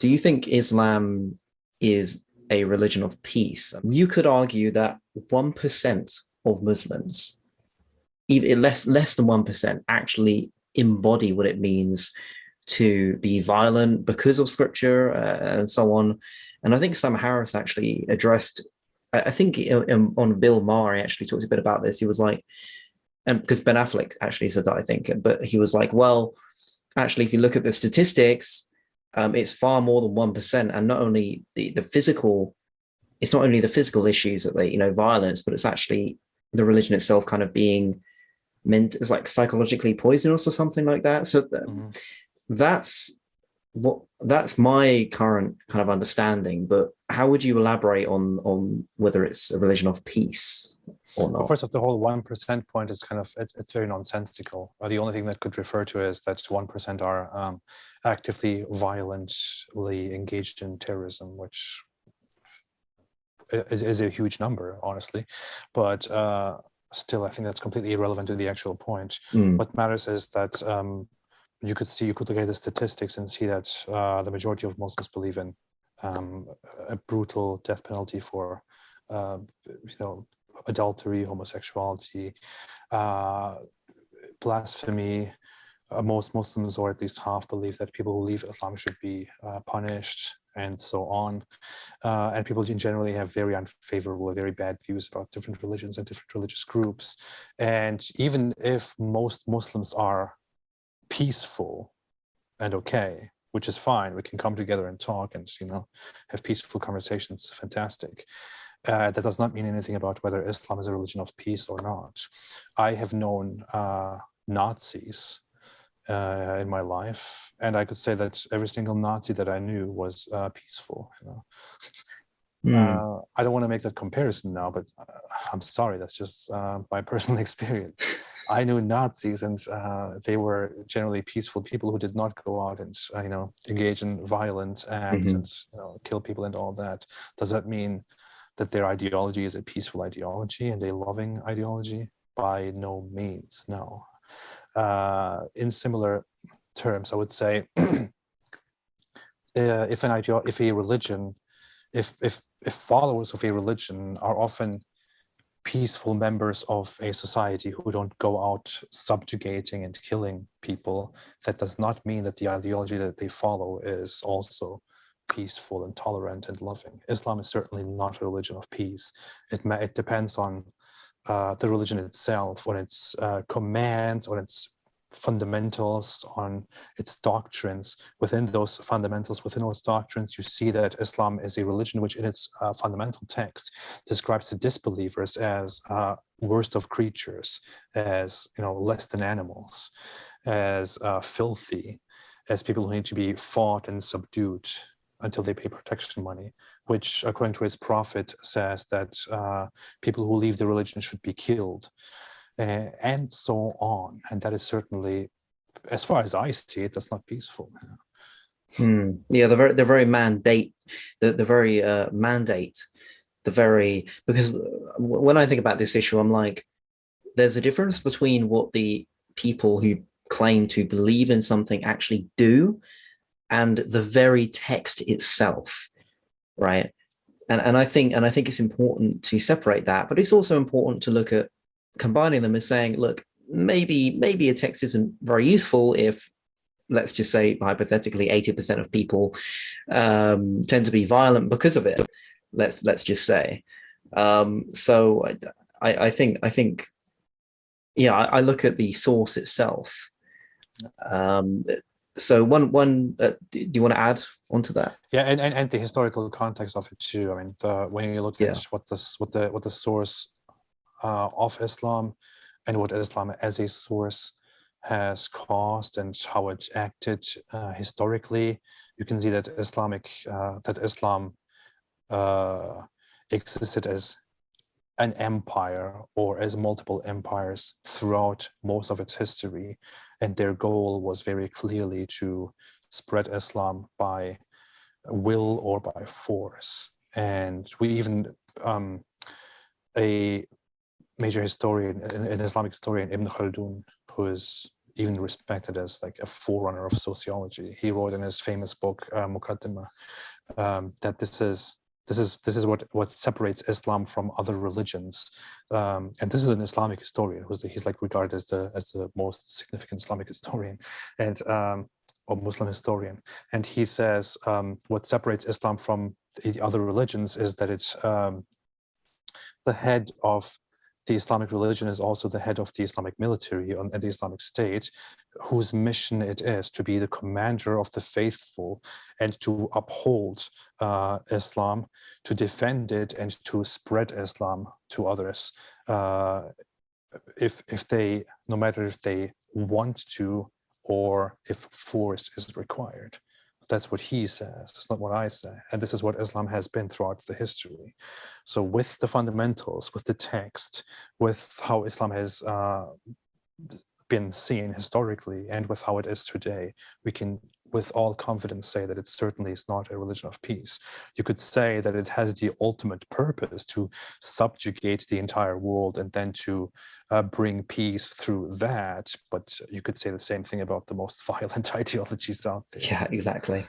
do you think Islam is a religion of peace? You could argue that 1% of Muslims, even less than 1%, actually embody what it means to be violent because of scripture and so on. And I think Sam Harris actually addressed, I think on Bill Maher, he actually talked a bit about this. He was like, and because Ben Affleck actually said that, I think, but he was like, well, actually, if you look at the statistics, it's far more than 1%. And not only the physical, it's not only the physical issues that they, violence, but it's actually the religion itself kind of being meant as like psychologically poisonous or something like that. So that's my current kind of understanding. But how would you elaborate on whether it's a religion of peace or not? Well, first off, the whole 1% point is kind of, it's very nonsensical. The only thing that could refer to is that 1% are actively, violently engaged in terrorism, which is a huge number, honestly. But still, I think that's completely irrelevant to the actual point. What matters is that you could look at the statistics and see that the majority of Muslims believe in a brutal death penalty for, adultery, homosexuality, blasphemy. Most Muslims, or at least half, believe that people who leave Islam should be punished, and so on. And people generally have very unfavorable, very bad views about different religions and different religious groups. And even if most Muslims are peaceful and okay, which is fine, we can come together and talk and have peaceful conversations, fantastic. That does not mean anything about whether Islam is a religion of peace or not. I have known Nazis in my life, and I could say that every single Nazi that I knew was peaceful. I don't want to make that comparison now, but I'm sorry, that's just my personal experience. I knew Nazis, and they were generally peaceful people who did not go out and engage in violent acts and kill people and all that. Does that mean that their ideology is a peaceful ideology and a loving ideology? By no means, no. In similar terms, I would say, if followers of a religion are often peaceful members of a society who don't go out subjugating and killing people, that does not mean that the ideology that they follow is also peaceful and tolerant and loving. Islam is certainly not a religion of peace. It depends on the religion itself, on its commands, on its fundamentals, on its doctrines. Within those fundamentals, within those doctrines, you see that Islam is a religion which in its fundamental text describes the disbelievers as worst of creatures, as less than animals, as filthy, as people who need to be fought and subdued until they pay protection money, which according to his prophet says that people who leave the religion should be killed, and so on. And that is certainly, as far as I see it, that's not peaceful. Yeah, the very mandate, because when I think about this issue, I'm like, there's a difference between what the people who claim to believe in something actually do and the very text itself, right? And I think it's important to separate that, but it's also important to look at combining them as saying, look, maybe a text isn't very useful if, let's just say hypothetically, 80% of people tend to be violent because of it. Let's just say. So I think, yeah, I look at the source itself. So one do you want to add onto that? Yeah, and the historical context of it too. I mean, when you look at what the source of Islam and what Islam as a source has caused and how it acted historically, you can see that Islam existed as an empire or as multiple empires throughout most of its history, and their goal was very clearly to spread Islam by will or by force. And we even a major historian, an Islamic historian, Ibn Khaldun, who is even respected as like a forerunner of sociology. He wrote in his famous book Muqaddimah that this is what separates Islam from other religions, and this is an Islamic historian he's like regarded as the most significant Islamic historian, and or Muslim historian, and he says what separates Islam from the other religions is that it's the head of the Islamic religion is also the head of the Islamic military and the Islamic State, whose mission it is to be the commander of the faithful and to uphold Islam, to defend it, and to spread Islam to others. If they, no matter if they want to or if force is required. That's what he says. It's not what I say. And this is what Islam has been throughout the history. So with the fundamentals, with the text, with how Islam has been seen historically, and with how it is today, we can with all confidence say that it certainly is not a religion of peace. You could say that it has the ultimate purpose to subjugate the entire world and then to bring peace through that. But you could say the same thing about the most violent ideologies out there. Yeah, exactly.